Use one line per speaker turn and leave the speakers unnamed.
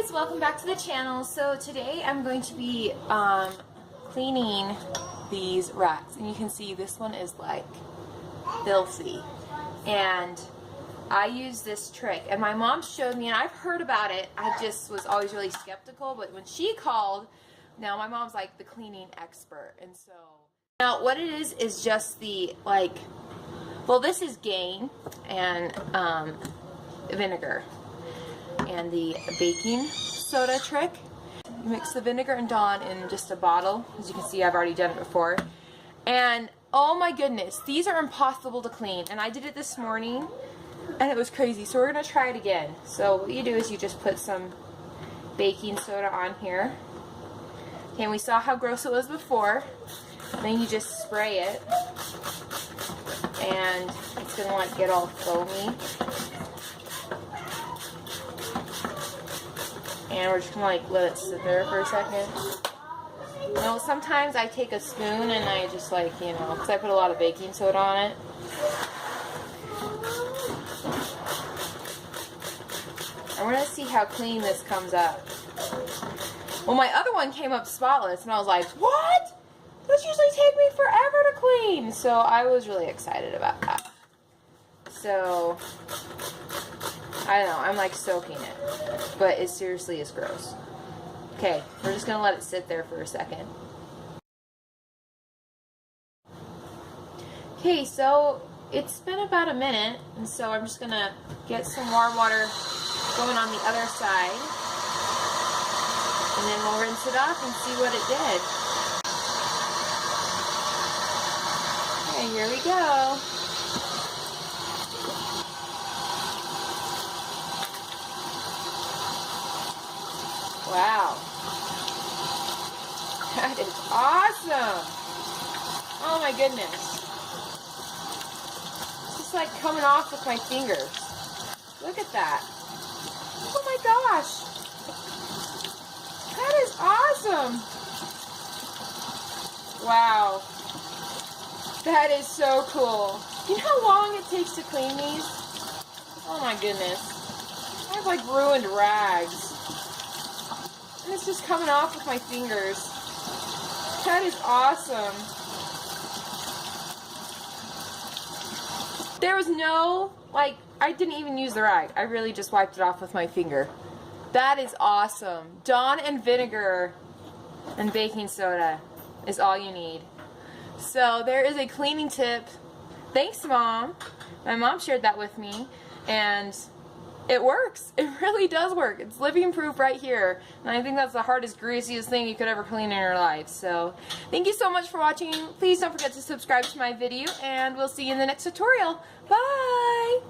guys, welcome back to the channel. So today I'm going to be cleaning these racks, and you can see this one is like filthy, and I use this trick, and my mom showed me, and I've heard about it. I just was always really skeptical, but when she called, now my mom's like the cleaning expert. And so now what it is just the well, this is Gain and vinegar and the baking soda trick. You mix the vinegar and Dawn in just a bottle. As you can see, I've already done it before. And oh my goodness, these are impossible to clean. And I did it this morning and it was crazy. So we're gonna try it again. So what you do is you just put some baking soda on here. Okay, and we saw how gross it was before. Then you just spray it and it's gonna get all foamy. And we're just gonna let it sit there for a second. You know, sometimes I take a spoon and I just because I put a lot of baking soda on it. And we're gonna see how clean this comes up. Well, my other one came up spotless, and I was like, what? Those usually take me forever to clean. So I was really excited about that. So I don't know, I'm like soaking it, but it seriously is gross. Okay, we're just gonna let it sit there for a second. Okay, so it's been about a minute, and so I'm just gonna get some warm water going on the other side, and then we'll rinse it off and see what it did. Okay, here we go. Wow, that is awesome. Oh my goodness. It's just like coming off with my fingers. Look at that. Oh my gosh. That is awesome. Wow. That is so cool. You know how long it takes to clean these? Oh my goodness. I have like ruined rags. And it's just coming off with my fingers. That is awesome. There was no, I didn't even use the rag. I really just wiped it off with my finger. That is awesome. Dawn and vinegar and baking soda is all you need. So there is a cleaning tip. Thanks, Mom. My mom shared that with me, and it works. It really does work. It's living proof right here. And I think that's the hardest, greasiest thing you could ever clean in your life. So thank you so much for watching. Please don't forget to subscribe to my video, and we'll see you in the next tutorial. Bye!